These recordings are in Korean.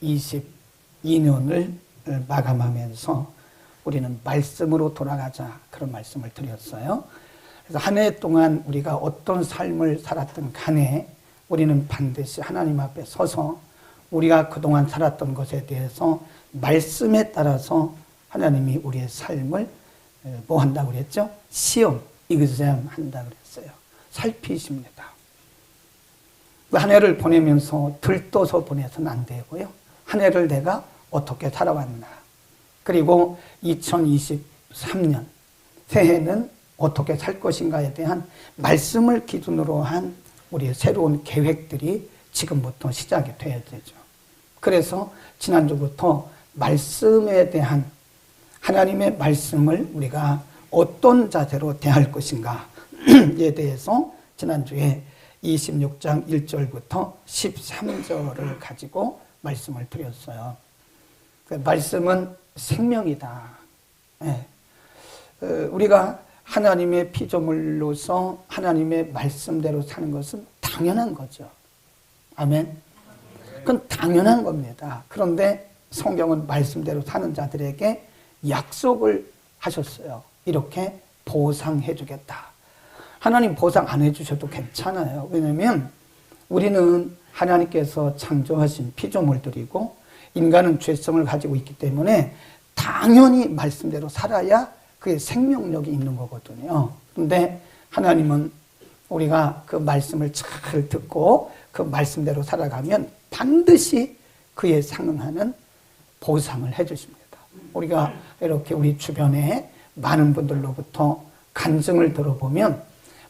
2022년을 마감하면서 우리는 말씀으로 돌아가자, 그런 말씀을 드렸어요. 그래서 한 해 동안 우리가 어떤 삶을 살았든 간에 우리는 반드시 하나님 앞에 서서 우리가 그동안 살았던 것에 대해서 말씀에 따라서 하나님이 우리의 삶을 뭐 한다고 그랬죠? 시험, exam 한다고 그랬어요. 살피십니다. 한 해를 보내면서 들떠서 보내서는 안 되고요. 한 해를 내가 어떻게 살아왔나. 그리고 2023년 새해는 어떻게 살 것인가에 대한 말씀을 기준으로 한 우리의 새로운 계획들이 지금부터 시작이 돼야 되죠. 그래서 지난주부터 말씀에 대한 하나님의 말씀을 우리가 어떤 자세로 대할 것인가에 대해서 지난주에 26장 1절부터 13절을 가지고 말씀을 드렸어요. 그 말씀은 생명이다. 네. 우리가 하나님의 피조물로서 하나님의 말씀대로 사는 것은 당연한 거죠. 아멘. 그건 당연한 겁니다. 그런데 성경은 말씀대로 사는 자들에게 약속을 하셨어요. 이렇게 보상해 주겠다. 하나님 보상 안 해주셔도 괜찮아요. 왜냐하면 우리는 하나님께서 창조하신 피조물들이고 인간은 죄성을 가지고 있기 때문에 당연히 말씀대로 살아야 그의 생명력이 있는 거거든요. 그런데 하나님은 우리가 그 말씀을 잘 듣고 그 말씀대로 살아가면 반드시 그에 상응하는 보상을 해주십니다. 우리가 이렇게 우리 주변에 많은 분들로부터 간증을 들어보면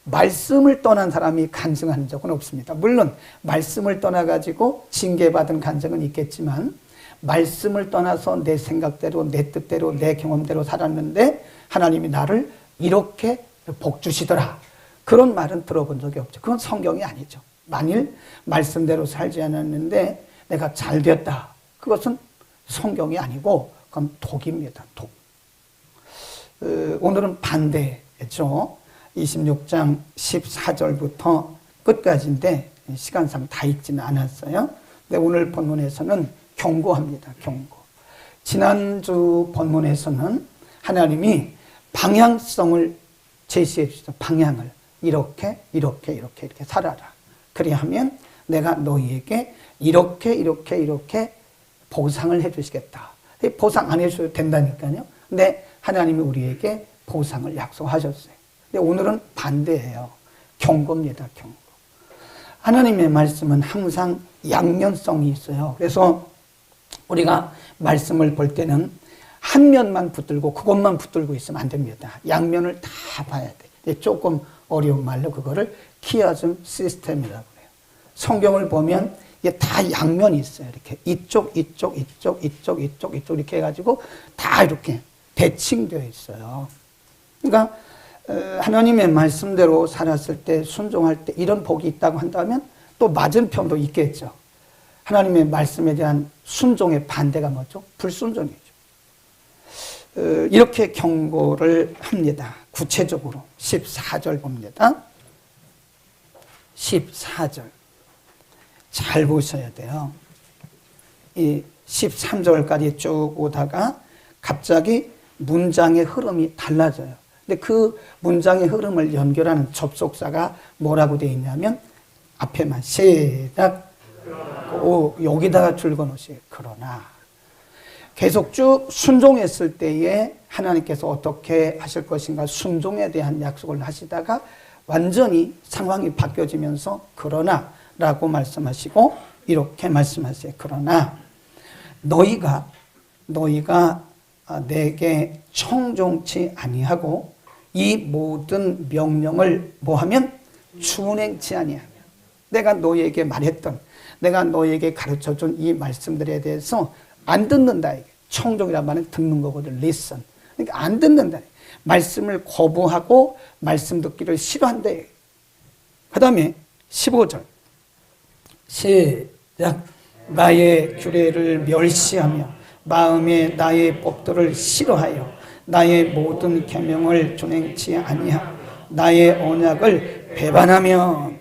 말씀을 떠난 사람이 간증한 적은 없습니다. 물론 말씀을 떠나가지고 징계받은 간증은 있겠지만 말씀을 떠나서 내 생각대로 내 뜻대로 내 경험대로 살았는데 하나님이 나를 이렇게 복 주시더라, 그런 말은 들어본 적이 없죠. 그건 성경이 아니죠. 만일 말씀대로 살지 않았는데 내가 잘 됐다, 그것은 성경이 아니고 그건 독입니다. 독. 오늘은 반대죠. 26장 14절부터 끝까지인데 시간상 다 읽지는 않았어요. 근데 오늘 본문에서는 경고합니다. 경고. 지난주 본문에서는 하나님이 방향성을 제시해 주시죠. 방향을 이렇게 살아라. 그리하면 내가 너희에게 이렇게 보상을 해 주시겠다. 보상 안 해줘도 된다니까요. 근데 하나님이 우리에게 보상을 약속하셨어요. 근데 오늘은 반대예요. 경고입니다. 경고. 하나님의 말씀은 항상 양면성이 있어요. 그래서 우리가 말씀을 볼 때는 한 면만 붙들고 그것만 붙들고 있으면 안 됩니다. 양면을 다 봐야 돼. 조금 어려운 말로 그거를 키아즘 시스템이라고 해요. 성경을 보면 이게 다 양면이 있어요. 이렇게 이쪽 이렇게 해가지고 다 이렇게 대칭되어 있어요. 그러니까 하나님의 말씀대로 살았을 때, 순종할 때 이런 복이 있다고 한다면 또 맞은편도 있겠죠. 하나님의 말씀에 대한 순종의 반대가 뭐죠? 불순종이죠. 이렇게 경고를 합니다. 구체적으로 14절 봅니다. 14절 잘 보셔야 돼요. 이 13절까지 쭉 오다가 갑자기 문장의 흐름이 달라져요. 근데 그 문장의 흐름을 연결하는 접속사가 뭐라고 되어 있냐면 앞에만 시작, 여기다가 줄거 놓으세요. 그러나 계속 쭉 순종했을 때에 하나님께서 어떻게 하실 것인가 순종에 대한 약속을 하시다가 완전히 상황이 바뀌어지면서 그러나 라고 말씀하시고 이렇게 말씀하세요. 그러나 너희가 내게 청종치 아니하고 이 모든 명령을 뭐하면 준행치 아니하면, 내가 너희에게 말했던, 내가 너희에게 가르쳐준 이 말씀들에 대해서 안 듣는다. 이게 청종이란 말은 듣는 거거든. listen. 그러니까 안 듣는다. 말씀을 거부하고 말씀 듣기를 싫어한다. 그 다음에 15절 시작. 나의 규례를 멸시하며 마음에 나의 법도를 싫어하여 나의 모든 계명을 준행치 아니하고 나의 언약을 배반하며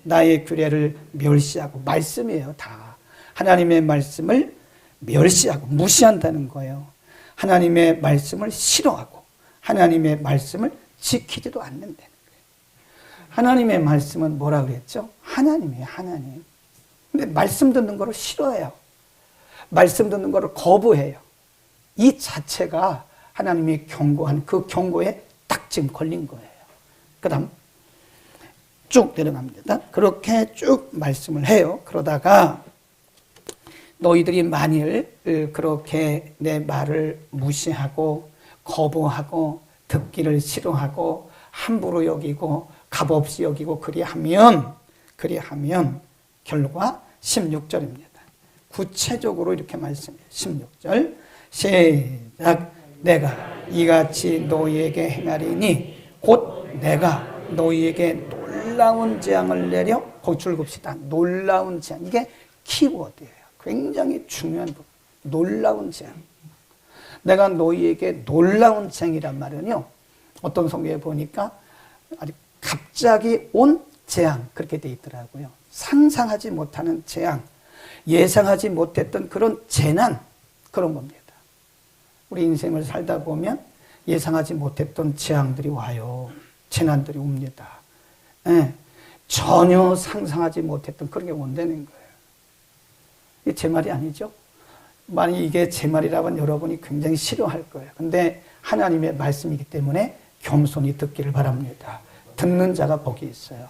나의 규례를 멸시하고. 말씀이에요. 다 하나님의 말씀을 멸시하고 무시한다는 거예요. 하나님의 말씀을 싫어하고 하나님의 말씀을 지키지도 않는다는 거예요. 하나님의 말씀은 뭐라 그랬죠? 하나님이에요, 하나님. 근데 말씀 듣는 거를 싫어해요. 말씀 듣는 거를 거부해요. 이 자체가 하나님이 경고한 그 경고에 딱 지금 걸린 거예요. 그 다음 쭉 내려갑니다. 그렇게 쭉 말씀을 해요. 그러다가 너희들이 만일 그렇게 내 말을 무시하고 거부하고 듣기를 싫어하고 함부로 여기고 값없이 여기고 그리하면 결과 16절입니다. 구체적으로 이렇게 말씀해요. 16절 시작. 내가 이같이 너희에게 행하리니 곧 내가 너희에게 놀라운 재앙을 내려 줄급시다. 놀라운 재앙. 이게 키워드예요. 굉장히 중요한 부분. 놀라운 재앙. 내가 너희에게 놀라운 재앙이란 말은요. 어떤 성경에 보니까 아주 갑자기 온 재앙 그렇게 돼 있더라고요. 상상하지 못하는 재앙, 예상하지 못했던 그런 재난 그런 겁니다. 우리 인생을 살다 보면 예상하지 못했던 재앙들이 와요. 재난들이 옵니다. 네. 전혀 상상하지 못했던 그런 게 온다는 거예요. 이게 제 말이 아니죠. 만약 이게 제 말이라면 여러분이 굉장히 싫어할 거예요. 근데 하나님의 말씀이기 때문에 겸손히 듣기를 바랍니다. 듣는 자가 복이 있어요.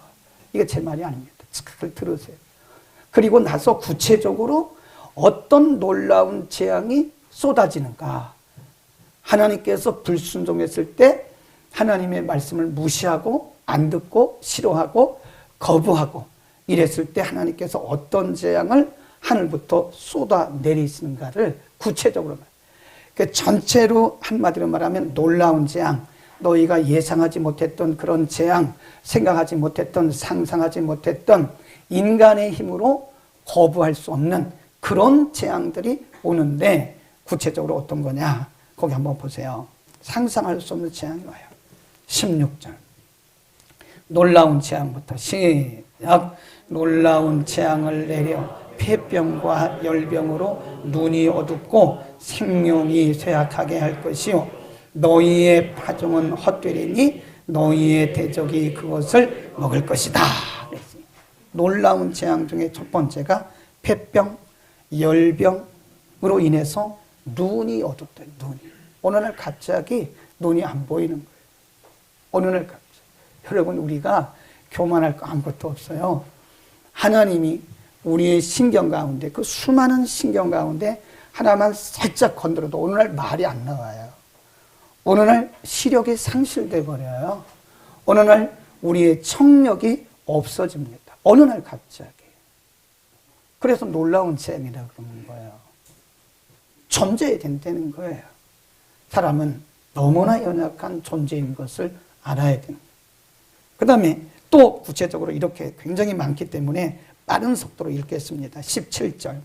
이게 제 말이 아닙니다. 잘 들으세요. 그리고 나서 구체적으로 어떤 놀라운 재앙이 쏟아지는가. 하나님께서 불순종했을 때 하나님의 말씀을 무시하고 안 듣고 싫어하고 거부하고 이랬을 때 하나님께서 어떤 재앙을 하늘부터 쏟아내리시는가를 구체적으로 말해요. 그러니까 전체로 한마디로 말하면 놀라운 재앙, 너희가 예상하지 못했던 그런 재앙, 생각하지 못했던 상상하지 못했던 인간의 힘으로 거부할 수 없는 그런 재앙들이 오는데 구체적으로 어떤 거냐? 거기 한번 보세요. 상상할 수 없는 재앙이 와요. 16절. 놀라운 재앙부터 시작. 놀라운 재앙을 내려 폐병과 열병으로 눈이 어둡고 생명이 쇠약하게 할 것이요 너희의 파종은 헛되리니 너희의 대적이 그것을 먹을 것이다. 놀라운 재앙 중에 첫 번째가 폐병, 열병으로 인해서 눈이 어둡다. 눈이. 어느 날 갑자기 눈이 안 보이는 거예요. 어느 날 갑자기. 여러분 우리가 교만할 거 아무것도 없어요. 하나님이 우리의 신경 가운데 그 수많은 신경 가운데 하나만 살짝 건드려도 어느 날 말이 안 나와요. 어느 날 시력이 상실돼 버려요. 어느 날 우리의 청력이 없어집니다. 어느 날 갑자기. 그래서 놀라운 재앙이라고 그러는 거예요. 존재해야 된다는 거예요. 사람은 너무나 연약한 존재인 것을 알아야 되는 거예요. 그 다음에 또 구체적으로 이렇게 굉장히 많기 때문에 빠른 속도로 읽겠습니다. 17절.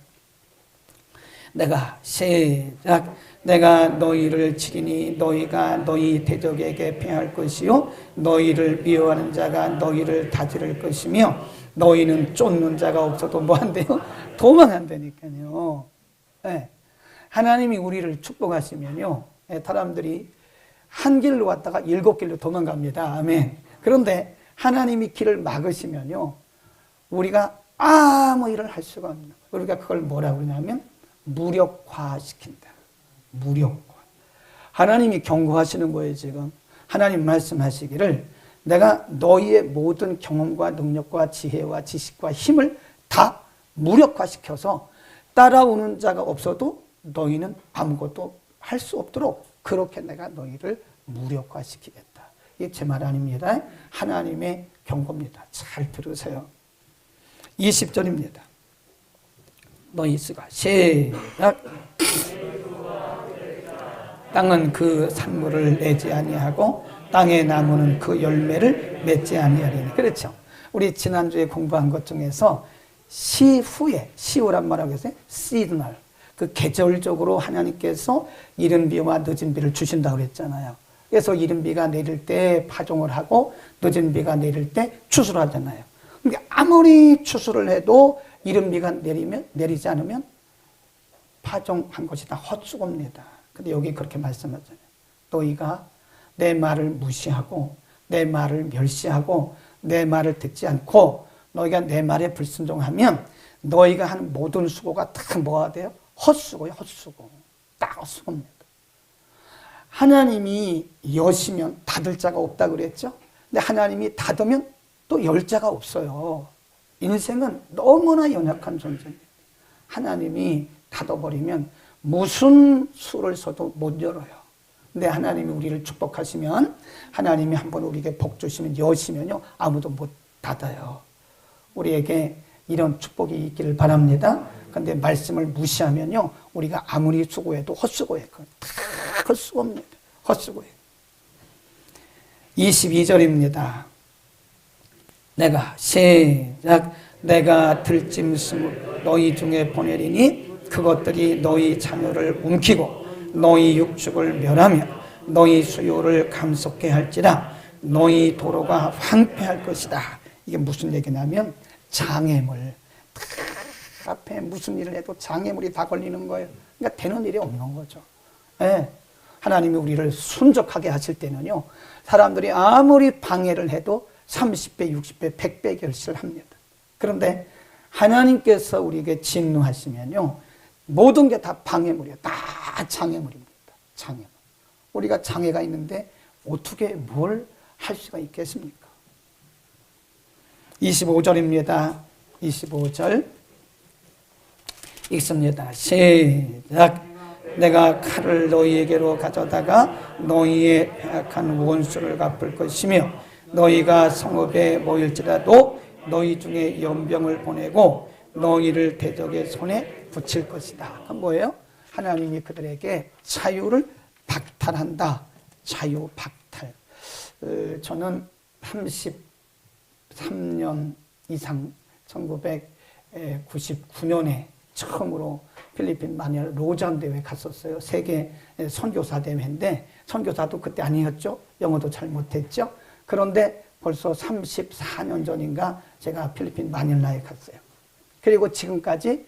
내가 시작. 내가 너희를 치리니 너희가 너희 대적에게 패할 것이요 너희를 미워하는 자가 너희를 다스릴 것이며 너희는 쫓는 자가 없어도 뭐 한대요? 도망한다니까요. 네. 하나님이 우리를 축복하시면요 사람들이 한 길로 왔다가 7길로 도망갑니다. 아멘. 그런데 하나님이 길을 막으시면요 우리가 아무 일을 할 수가 없는 거예요. 우리가 그걸 뭐라고 그러냐면 무력화시킨다. 무력화. 하나님이 경고하시는 거예요. 지금 하나님 말씀하시기를 내가 너희의 모든 경험과 능력과 지혜와 지식과 힘을 다 무력화시켜서 따라오는 자가 없어도 너희는 아무것도 할 수 없도록 그렇게 내가 너희를 무력화시키겠다. 이게 제 말 아닙니다. 하나님의 경고입니다. 잘 들으세요. 20절입니다. 너희 수가 시작. 땅은 그 산물을 내지 아니하고 땅의 나무는 그 열매를 맺지 아니하리니. 그렇죠. 우리 지난주에 공부한 것 중에서 시후에 시후란 말하고 계세요. 시즈널. 그 계절적으로 하나님께서 이른 비와 늦은 비를 주신다고 그랬잖아요. 그래서 이른 비가 내릴 때 파종을 하고 늦은 비가 내릴 때 추수를 하잖아요. 그러니까 아무리 추수를 해도 이른 비가 내리지 않으면 파종한 것이 다 헛수고입니다. 근데 여기 그렇게 말씀하잖아요. 너희가 내 말을 무시하고 내 말을 멸시하고 내 말을 듣지 않고 너희가 내 말에 불순종하면 너희가 하는 모든 수고가 다 뭐가 돼요? 헛수고예요. 헛수고. 딱 헛수고입니다. 하나님이 여시면 닫을 자가 없다 그랬죠. 근데 하나님이 닫으면 또 열 자가 없어요. 인생은 너무나 연약한 존재입니다. 하나님이 닫아버리면 무슨 수를 써도 못 열어요. 근데 하나님이 우리를 축복하시면, 하나님이 한번 우리에게 복 주시면, 여시면요 아무도 못 닫아요. 우리에게 이런 축복이 있기를 바랍니다. 근데 말씀을 무시하면요 우리가 아무리 수고해도 헛수고예요. 다 헛수고입니다. 헛수고예요. 22절입니다. 내가 들짐승을 너희 중에 보내리니 그것들이 너희 자녀를 움키고 너희 육축을 멸하며 너희 수요를 감속해 할지라 너희 도로가 황폐할 것이다. 이게 무슨 얘기냐면 장애물. 앞에 무슨 일을 해도 장애물이 다 걸리는 거예요. 그러니까 되는 일이 없는 거죠. 네. 하나님이 우리를 순적하게 하실 때는요 사람들이 아무리 방해를 해도 30배, 60배, 100배 결실을 합니다. 그런데 하나님께서 우리에게 진노하시면요 모든 게 다 방해물이에요. 다 장애물입니다. 장애물. 우리가 장애가 있는데 어떻게 뭘 할 수가 있겠습니까? 25절입니다. 25절 읽습니다. 시작. 내가 칼을 너희에게로 가져다가 너희의 해악한 원수를 갚을 것이며 너희가 성읍에 모일지라도 너희 중에 연병을 보내고 너희를 대적의 손에 붙일 것이다. 그건 뭐예요? 하나님이 그들에게 자유를 박탈한다. 자유 박탈. 저는 33년 이상 1999년에 처음으로 필리핀 마닐라 로잔 대회 갔었어요. 세계 선교사 대회인데 선교사도 그때 아니었죠. 영어도 잘 못했죠. 그런데 벌써 34년 전인가 제가 필리핀 마닐라에 갔어요. 그리고 지금까지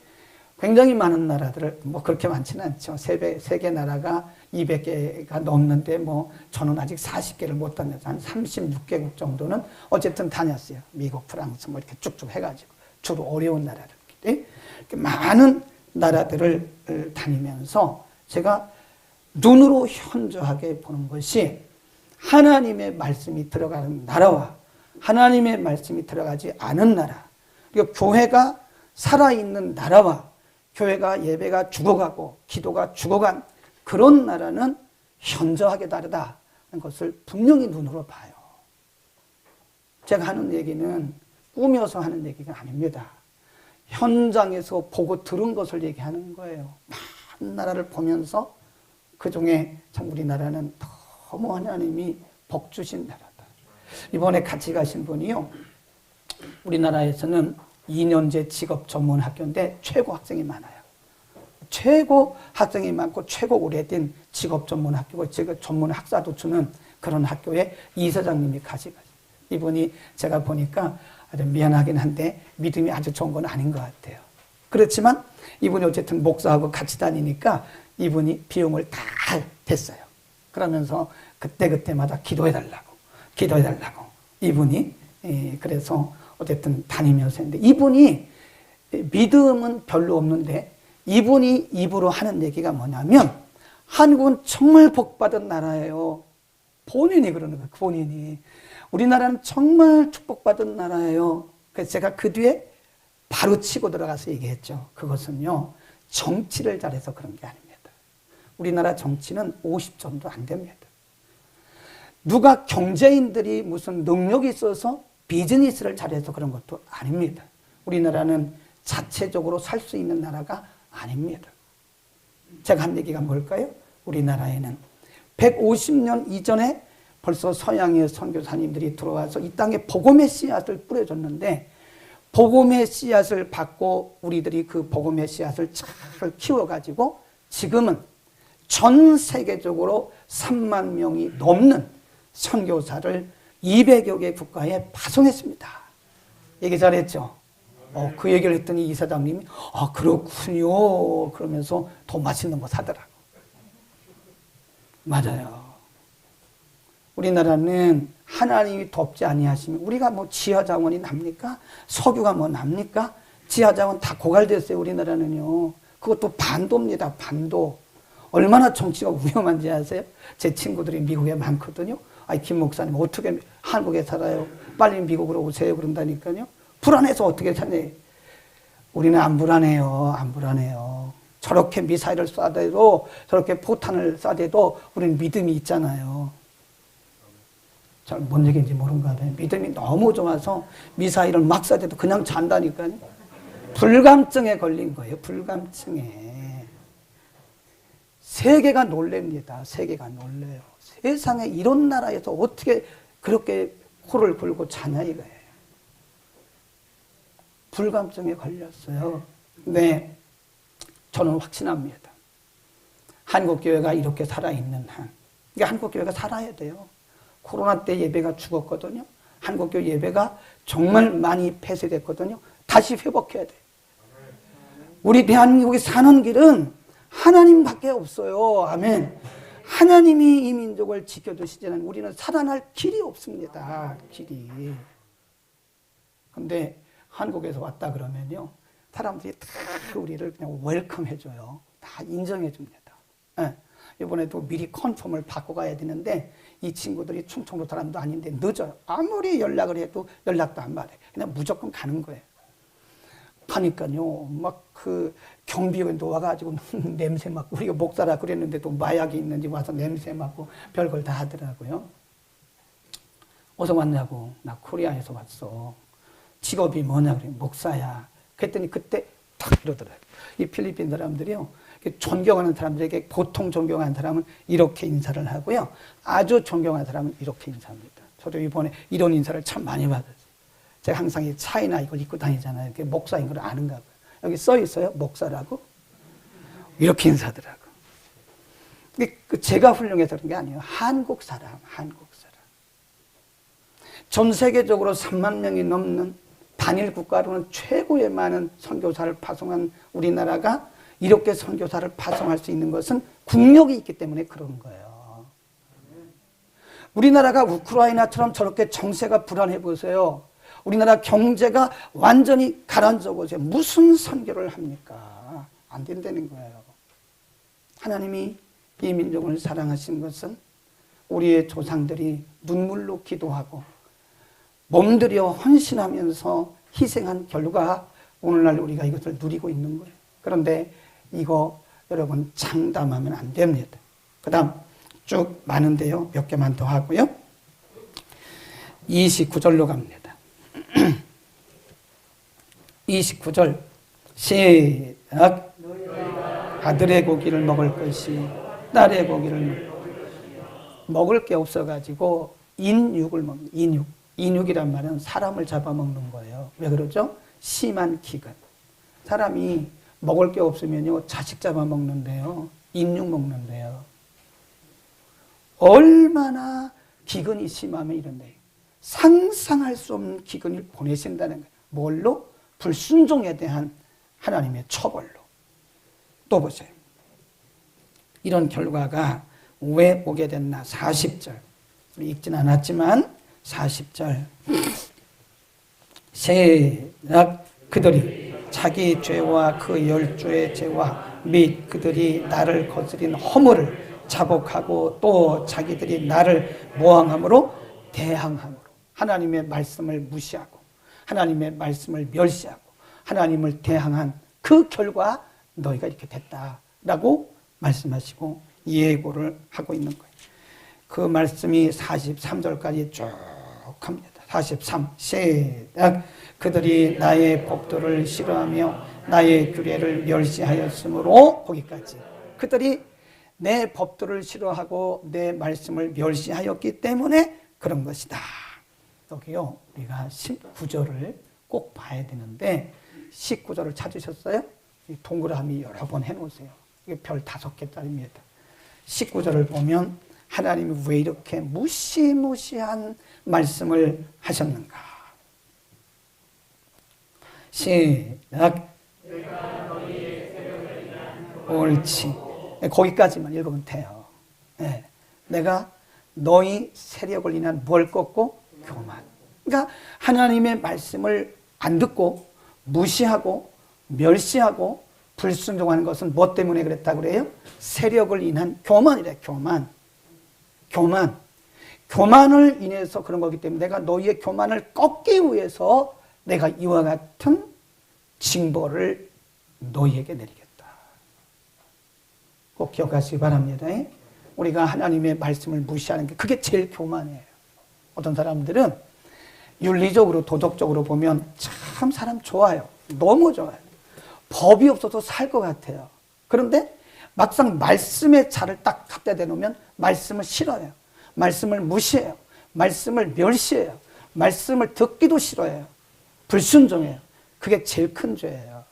굉장히 많은 나라들을 뭐 그렇게 많지는 않죠. 세계 나라가 200개가 넘는데 뭐 저는 아직 40개를 못 다녀서 한 36개국 정도는 어쨌든 다녔어요. 미국, 프랑스 뭐 이렇게 쭉쭉 해가지고 주로 어려운 나라들. 많은 나라들을 다니면서 제가 눈으로 현저하게 보는 것이 하나님의 말씀이 들어가는 나라와 하나님의 말씀이 들어가지 않은 나라, 그리고 교회가 살아있는 나라와 교회가 예배가 죽어가고 기도가 죽어간 그런 나라는 현저하게 다르다는 것을 분명히 눈으로 봐요. 제가 하는 얘기는 꾸며서 하는 얘기가 아닙니다. 현장에서 보고 들은 것을 얘기하는 거예요. 많은 나라를 보면서 그중에 참 우리나라는 너무 하나님이 복 주신 나라다. 이번에 같이 가신 분이요. 우리나라에서는 2년제 직업 전문 학교인데 최고 학생이 많아요. 최고 학생이 많고 최고 오래된 직업 전문 학교고 직업 전문 학사도 주는 그런 학교에 이사장님이 같이 가요. 이분이 제가 보니까 아주 미안하긴 한데 믿음이 아주 좋은 건 아닌 것 같아요. 그렇지만 이분이 어쨌든 목사하고 같이 다니니까 이분이 비용을 다 댔어요. 그러면서 그때마다 기도해달라고 이분이 그래서 어쨌든 다니면서 했는데 이분이 믿음은 별로 없는데 이분이 입으로 하는 얘기가 뭐냐면 한국은 정말 복받은 나라예요. 본인이 그러는 거예요. 본인이. 우리나라는 정말 축복받은 나라예요. 그래서 제가 그 뒤에 바로 치고 들어가서 얘기했죠. 그것은요, 정치를 잘해서 그런 게 아닙니다. 우리나라 정치는 50점도 안 됩니다. 누가 경제인들이 무슨 능력이 있어서 비즈니스를 잘해서 그런 것도 아닙니다. 우리나라는 자체적으로 살 수 있는 나라가 아닙니다. 제가 한 얘기가 뭘까요? 우리나라에는 150년 이전에 벌써 서양의 선교사님들이 들어와서 이 땅에 복음의 씨앗을 뿌려줬는데 복음의 씨앗을 받고 우리들이 그 복음의 씨앗을 잘 키워가지고 지금은 전 세계적으로 3만 명이 넘는 선교사를 200여 개 국가에 파송했습니다. 얘기 잘했죠? 그 얘기를 했더니 이사장님이 그렇군요 그러면서 더 맛있는 거 사더라고. 맞아요. 우리나라는 하나님이 돕지 아니하시면 우리가 뭐 지하자원이 납니까? 석유가 뭐 납니까? 지하자원 다 고갈됐어요. 우리나라는요. 그것도 반도입니다. 반도. 얼마나 정치가 위험한지 아세요? 제 친구들이 미국에 많거든요. 김 목사님 어떻게 한국에 살아요? 빨리 미국으로 오세요. 그런다니까요. 불안해서 어떻게 사냐. 우리는 안 불안해요. 안 불안해요. 저렇게 미사일을 쏴대도 저렇게 포탄을 쏴대도 우리는 믿음이 있잖아요. 잘 뭔 얘기인지 모른가 봐요. 믿음이 너무 좋아서 미사일을 막 쏴대도 그냥 잔다니까요. 불감증에 걸린 거예요. 불감증에. 세계가 놀랍니다. 세계가 놀래요. 세상에 이런 나라에서 어떻게 그렇게 코를 골고 자냐 이거예요. 불감증에 걸렸어요. 네, 저는 확신합니다. 한국교회가 이렇게 살아있는 한, 이게 한국교회가 살아야 돼요. 코로나 때 예배가 죽었거든요. 한국교회 예배가 정말 많이 폐쇄됐거든요. 다시 회복해야 돼요. 우리 대한민국이 사는 길은 하나님밖에 없어요. 아멘. 하나님이 이 민족을 지켜주시지는 우리는 살아날 길이 없습니다. 길이. 근데 한국에서 왔다 그러면요. 사람들이 다 우리를 그냥 웰컴 해줘요. 다 인정해 줍니다. 네. 이번에도 미리 컨펌을 받고 가야 되는데 이 친구들이 충청도 사람도 아닌데 늦어요. 아무리 연락을 해도 연락도 안 받아요. 그냥 무조건 가는 거예요. 가니까요. 막 그 경비원도 와가지고 냄새 맡고 우리가 목사라 그랬는데도 마약이 있는지 와서 냄새 맡고 별걸 다 하더라고요. 어디서 왔냐고. 나 코리아에서 왔어. 직업이 뭐냐 그래. 목사야. 그랬더니 그때 탁 이러더라고요. 이 필리핀 사람들이요. 존경하는 사람들에게 보통 존경하는 사람은 이렇게 인사를 하고요. 아주 존경하는 사람은 이렇게 인사합니다. 저도 이번에 이런 인사를 참 많이 받았어요. 제가 항상 이 차이나 이걸 입고 다니잖아요. 목사인 걸 아는가 봐요. 여기 써 있어요. 목사라고. 이렇게 인사하더라고. 제가 훌륭해서 그런 게 아니에요. 한국 사람. 전 세계적으로 3만 명이 넘는 단일 국가로는 최고의 많은 선교사를 파송한 우리나라가 이렇게 선교사를 파송할 수 있는 것은 국력이 있기 때문에 그런 거예요. 우리나라가 우크라이나처럼 저렇게 정세가 불안해 보세요. 우리나라 경제가 완전히 가라앉아 보세요. 무슨 선교를 합니까? 안 된다는 거예요. 하나님이 이 민족을 사랑하신 것은 우리의 조상들이 눈물로 기도하고 몸들여 헌신하면서 희생한 결과 오늘날 우리가 이것을 누리고 있는 거예요. 그런데 이거 여러분 장담하면 안 됩니다. 그 다음 쭉 많은데요. 몇 개만 더 하고요. 29절로 갑니다. 29절 시작. 아들의 고기를 먹을 것이 딸의 고기를 먹을 게 없어가지고 인육을 먹는 인육. 인육이란 말은 사람을 잡아먹는 거예요. 왜 그러죠? 심한 기근. 사람이 먹을 게 없으면요 자식 잡아먹는데요. 인육 먹는데요. 얼마나 기근이 심하면 이런데 상상할 수 없는 기근을 보내신다는 거예요. 뭘로? 불순종에 대한 하나님의 처벌로. 또 보세요. 이런 결과가 왜 오게 됐나? 40절. 우리 읽진 않았지만 40절. 시작. 그들이 자기 죄와 그 열조의 죄와 및 그들이 나를 거스린 허물을 자복하고 또 자기들이 나를 모함함으로 대항함으로 하나님의 말씀을 무시하고 하나님의 말씀을 멸시하고 하나님을 대항한 그 결과 너희가 이렇게 됐다라고 말씀하시고 예고를 하고 있는 거예요. 그 말씀이 43절까지 쭉 합니다. 43 시작. 그들이 나의 법도를 싫어하며 나의 규례를 멸시하였으므로 거기까지. 그들이 내 법도를 싫어하고 내 말씀을 멸시하였기 때문에 그런 것이다. 여기요 우리가 19절을 꼭 봐야 되는데 19절을 찾으셨어요? 동그라미 여러 번 해놓으세요. 이게 별 5개짜리입니다. 19절을 보면 하나님이 왜 이렇게 무시무시한 말씀을 하셨는가? 시작. 옳지. 거기까지만 읽으면 돼요. 네. 내가 너희 세력을 인한 뭘 꺾고? 교만. 그러니까 하나님의 말씀을 안 듣고 무시하고 멸시하고 불순종하는 것은 뭐 때문에 그랬다고 그래요? 세력을 인한 교만이래. 교만을 인해서 그런 거기 때문에 내가 너희의 교만을 꺾기 위해서 내가 이와 같은 징벌을 너희에게 내리겠다. 꼭 기억하시기 바랍니다. 우리가 하나님의 말씀을 무시하는 게 그게 제일 교만이에요. 어떤 사람들은 윤리적으로 도덕적으로 보면 참 사람 좋아요. 너무 좋아요. 법이 없어도 살 것 같아요. 그런데 막상 말씀의 자를 딱 갖다 대놓으면 말씀을 싫어해요. 말씀을 무시해요. 말씀을 멸시해요. 말씀을 듣기도 싫어해요. 불순종해요. 그게 제일 큰 죄예요.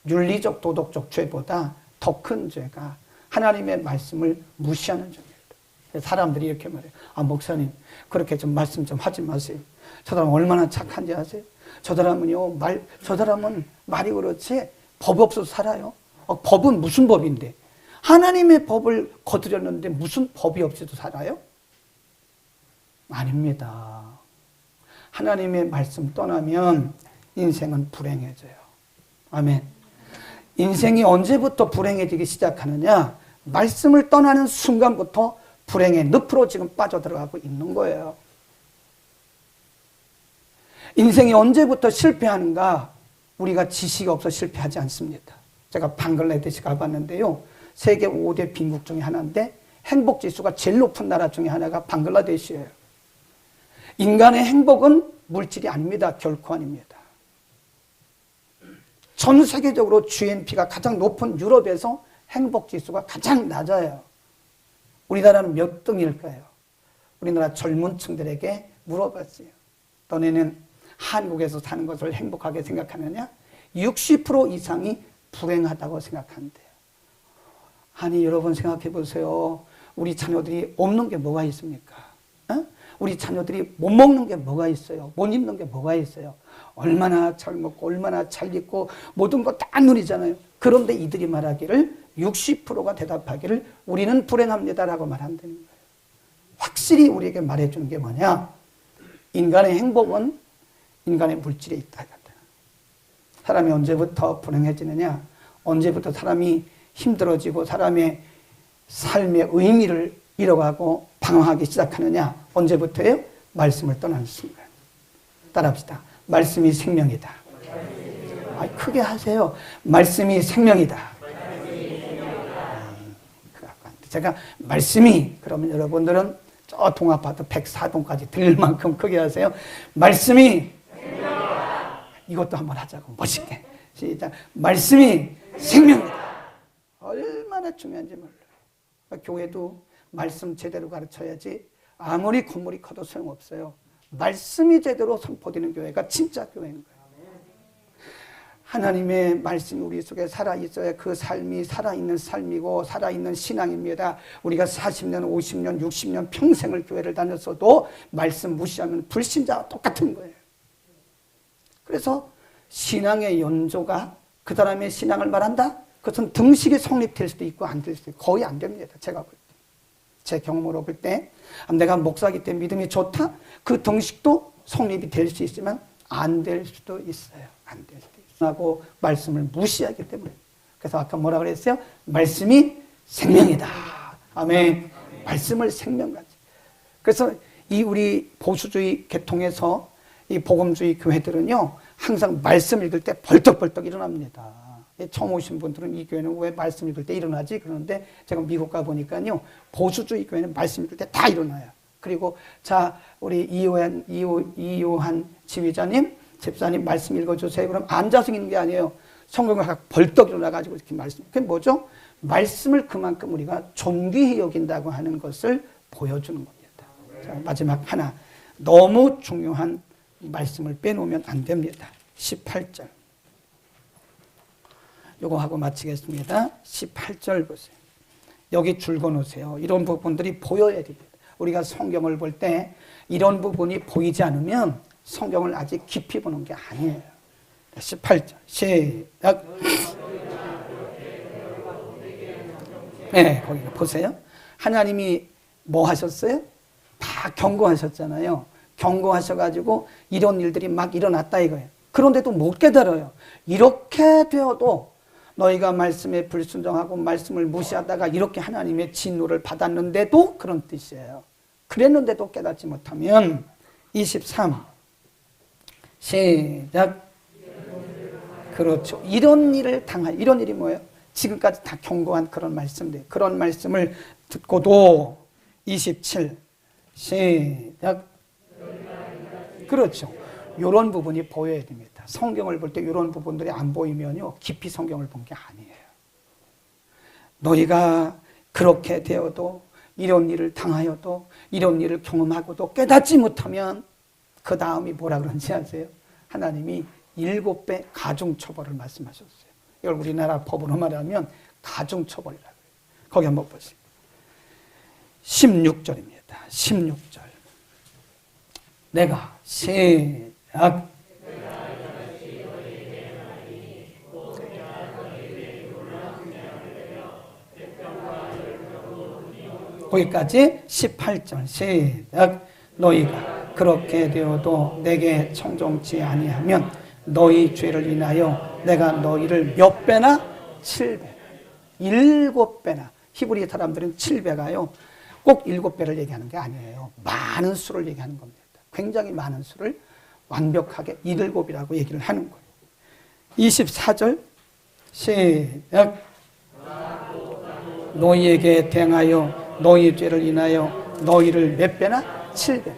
윤리적 도덕적 죄보다 더 큰 죄가 하나님의 말씀을 무시하는 죄입니다. 사람들이 이렇게 말해요. 아, 목사님 그렇게 좀 말씀 좀 하지 마세요. 저 사람 얼마나 착한지 아세요? 저 사람은요, 저 사람은 말이 그렇지 법 없어서 살아요. 법은 무슨 법인데? 하나님의 법을 거두렸는데 무슨 법이 없이도 살아요? 아닙니다. 하나님의 말씀 떠나면 인생은 불행해져요. 아멘. 인생이 언제부터 불행해지기 시작하느냐? 말씀을 떠나는 순간부터 불행의 늪으로 지금 빠져들어가고 있는 거예요. 인생이 언제부터 실패하는가? 우리가 지식이 없어 실패하지 않습니다. 제가 방글라데시 가봤는데요. 세계 5대 빈국 중에 하나인데 행복지수가 제일 높은 나라 중에 하나가 방글라데시예요. 인간의 행복은 물질이 아닙니다. 결코 아닙니다. 전 세계적으로 GNP가 가장 높은 유럽에서 행복지수가 가장 낮아요. 우리나라는 몇 등일까요? 우리나라 젊은 층들에게 물어봤어요. 너네는 한국에서 사는 것을 행복하게 생각하느냐? 60% 이상이 불행하다고 생각한대요. 아니 여러분 생각해 보세요. 우리 자녀들이 없는 게 뭐가 있습니까? 우리 자녀들이 못 먹는 게 뭐가 있어요? 못 입는 게 뭐가 있어요? 얼마나 잘 먹고 얼마나 잘 입고 모든 거 다 누리잖아요. 그런데 이들이 말하기를 60%가 대답하기를 우리는 불행합니다라고 말한다는 거예요. 확실히 우리에게 말해주는 게 뭐냐? 인간의 행복은 인간의 물질에 있다. 사람이 언제부터 불행해지느냐? 언제부터 사람이 힘들어지고 사람의 삶의 의미를 잃어가고 방황하기 시작하느냐? 언제부터예요? 말씀을 떠나는 순간. 따라합시다. 말씀이 생명이다. 크게 하세요. 말씀이 생명이다. 제가 말씀이 그러면 여러분들은 저 동아파트 104동까지 들릴 만큼 크게 하세요. 말씀이 생명이다. 이것도 한번 하자고 멋있게. 시작. 말씀이 생명이다. 얼마나 중요한지 몰라요. 교회도 말씀 제대로 가르쳐야지 아무리 건물이 커도 소용없어요. 말씀이 제대로 선포되는 교회가 진짜 교회인 거예요. 하나님의 말씀이 우리 속에 살아있어야 그 삶이 살아있는 삶이고 살아있는 신앙입니다. 우리가 40년, 50년, 60년 평생을 교회를 다녔어도 말씀 무시하면 불신자와 똑같은 거예요. 그래서 신앙의 연조가 그 사람의 신앙을 말한다? 그것은 등식이 성립될 수도 있고 안 될 수도 있고 거의 안 됩니다. 제가 볼 때. 제 경험으로 볼 때 내가 목사기 때문에 믿음이 좋다? 그 등식도 성립이 될 수 있지만 안 될 수도 있어요. 안 될 수도 있어요. 하고 말씀을 무시하기 때문에. 그래서 아까 뭐라 그랬어요? 말씀이 생명이다. 아멘. 말씀을 생명같이. 그래서 이 우리 보수주의 계통에서 이 복음주의 교회들은요 항상 말씀 읽을 때 벌떡벌떡 일어납니다. 처음 오신 분들은 이 교회는 왜 말씀 읽을 때 일어나지? 그러는데 제가 미국 가보니까요 보수주의 교회는 말씀 읽을 때 다 일어나요. 그리고 자 우리 이요한 지휘자님 집사님 말씀 읽어주세요. 그럼 앉아서 읽는 게 아니에요. 성경을 벌떡 일어나가지고 이렇게 말씀. 그게 뭐죠? 말씀을 그만큼 우리가 존귀히 여긴다고 하는 것을 보여주는 겁니다. 자, 마지막 하나. 너무 중요한 말씀을 빼놓으면 안 됩니다. 18절. 요거 하고 마치겠습니다. 18절 보세요. 여기 줄거 놓으세요. 이런 부분들이 보여야 됩니다. 우리가 성경을 볼 때 이런 부분이 보이지 않으면 성경을 아직 깊이 보는 게 아니에요. 18절 시작. 네, 거기 보세요. 하나님이 뭐 하셨어요? 다 경고하셨잖아요. 경고하셔가지고 이런 일들이 막 일어났다 이거예요. 그런데도 못 깨달아요. 이렇게 되어도 너희가 말씀에 불순종하고 말씀을 무시하다가 이렇게 하나님의 진노를 받았는데도 그런 뜻이에요. 그랬는데도 깨닫지 못하면 23 시작. 그렇죠. 이런 일을 당할, 이런 일이 뭐예요? 지금까지 다 경고한 그런 말씀들, 그런 말씀을 듣고도 27 시작. 그렇죠. 이런 부분이 보여야 됩니다. 성경을 볼 때 이런 부분들이 안 보이면요, 깊이 성경을 본 게 아니에요. 너희가 그렇게 되어도, 이런 일을 당하여도, 이런 일을 경험하고도 깨닫지 못하면 그 다음이 뭐라 그런지 아세요? 하나님이 7배 가중처벌을 말씀하셨어요. 이걸 우리나라 법으로 말하면 가중처벌이라고 해요. 거기 한번 보세요. 16절입니다. 16절. 내가 시작. 거기까지 18절 시작. 너희가 그렇게 되어도 내게 청종치 아니하면 너희 죄를 인하여 내가 너희를 몇 배나? 7배 7배나. 히브리 사람들은 7배가요 꼭 7배를 얘기하는 게 아니에요. 많은 수를 얘기하는 겁니다. 굉장히 많은 수를 완벽하게 7이라고 얘기를 하는 거예요. 24절 시작. 너희에게 대하여 너희 죄를 인하여 너희를 몇 배나? 7배.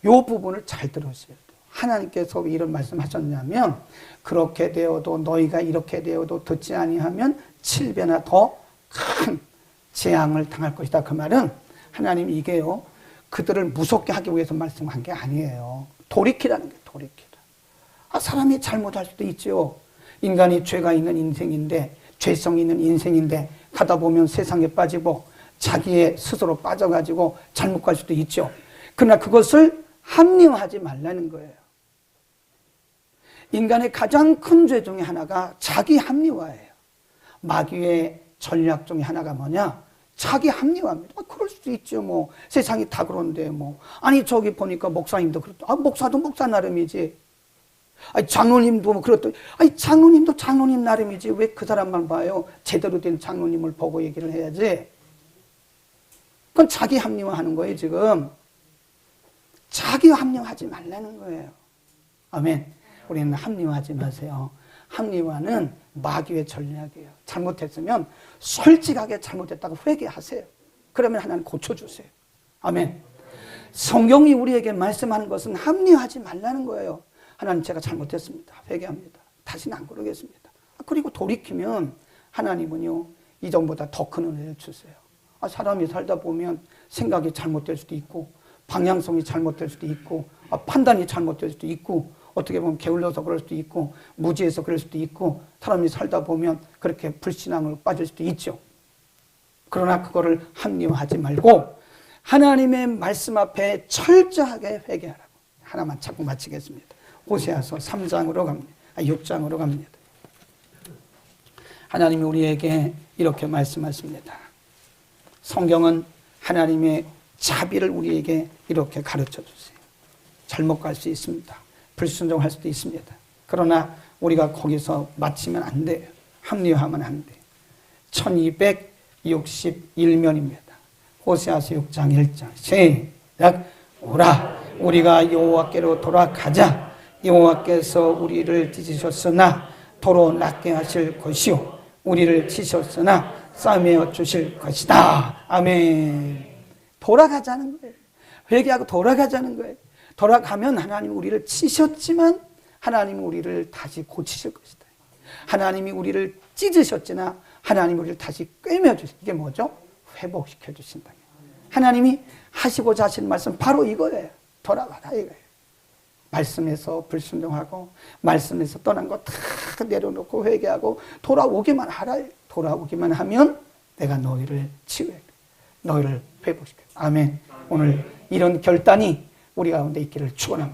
이 부분을 잘 들으셔야 돼요. 하나님께서 왜 이런 말씀하셨냐면 그렇게 되어도 너희가 이렇게 되어도 듣지 아니하면 7배나 더 큰 재앙을 당할 것이다. 그 말은 하나님이 이게요 그들을 무섭게 하기 위해서 말씀한 게 아니에요. 돌이키라는 게 돌이키라. 사람이 잘못할 수도 있죠. 인간이 죄가 있는 인생인데, 죄성이 있는 인생인데 가다 보면 세상에 빠지고 자기의 스스로 빠져가지고 잘못 갈 수도 있죠. 그러나 그것을 합리화하지 말라는 거예요. 인간의 가장 큰 죄 중에 하나가 자기 합리화예요. 마귀의 전략 중에 하나가 뭐냐? 자기 합리화입니다. 그럴 수도 있죠. 뭐 세상이 다 그런데 뭐 아니 저기 보니까 목사님도 그렇다. 목사도 목사 나름이지. 아니 장로님도 뭐 그렇다. 아니 장로님도 장로님 나름이지. 왜 그 사람만 봐요? 제대로 된 장로님을 보고 얘기를 해야지. 그건 자기 합리화하는 거예요. 지금 자기 합리화하지 말라는 거예요. 아멘. 우리는 합리화하지 마세요. 합리화는 마귀의 전략이에요. 잘못했으면 솔직하게 잘못했다고 회개하세요. 그러면 하나님 고쳐주세요. 아멘. 성경이 우리에게 말씀하는 것은 합리화하지 말라는 거예요. 하나님 제가 잘못했습니다. 회개합니다. 다시는 안 그러겠습니다. 그리고 돌이키면 하나님은요 이전보다 더 큰 은혜를 주세요. 사람이 살다 보면 생각이 잘못될 수도 있고 방향성이 잘못될 수도 있고 판단이 잘못될 수도 있고 어떻게 보면 게을러서 그럴 수도 있고 무지해서 그럴 수도 있고 사람이 살다 보면 그렇게 불신앙으로 빠질 수도 있죠. 그러나 그거를 합리화하지 말고 하나님의 말씀 앞에 철저하게 회개하라고. 하나만 자꾸 마치겠습니다. 호세아서 3장으로 갑니다. 6장으로 갑니다. 하나님이 우리에게 이렇게 말씀하십니다. 성경은 하나님의 자비를 우리에게 이렇게 가르쳐 주세요. 잘못 갈 수 있습니다. 불순종할 수도 있습니다. 그러나 우리가 거기서 마치면 안 돼요. 합리화하면 안 돼요. 1261면입니다. 호세아서 6장 1장 시작. 오라 우리가 여호와께로 돌아가자. 여호와께서 우리를 찢으셨으나 도로 낫게 하실 것이요 우리를 치셨으나 싸매어 주실 것이다. 아멘. 돌아가자는 거예요. 회개하고 돌아가자는 거예요. 돌아가면 하나님이 우리를 치셨지만 하나님이 우리를 다시 고치실 것이다. 하나님이 우리를 찢으셨지나 하나님이 우리를 다시 꿰매어 주실. 이게 뭐죠? 회복시켜 주신다. 하나님이 하시고자 하시는 말씀 바로 이거예요. 돌아가라 이거예요. 말씀에서 불순종하고 말씀에서 떠난 거 다 내려놓고 회개하고 돌아오기만 하라. 돌아오기만 하면 내가 너희를 치유해. 너희를 회복시켜. 아멘. 오늘 이런 결단이 우리 가운데 있기를 축원합니다.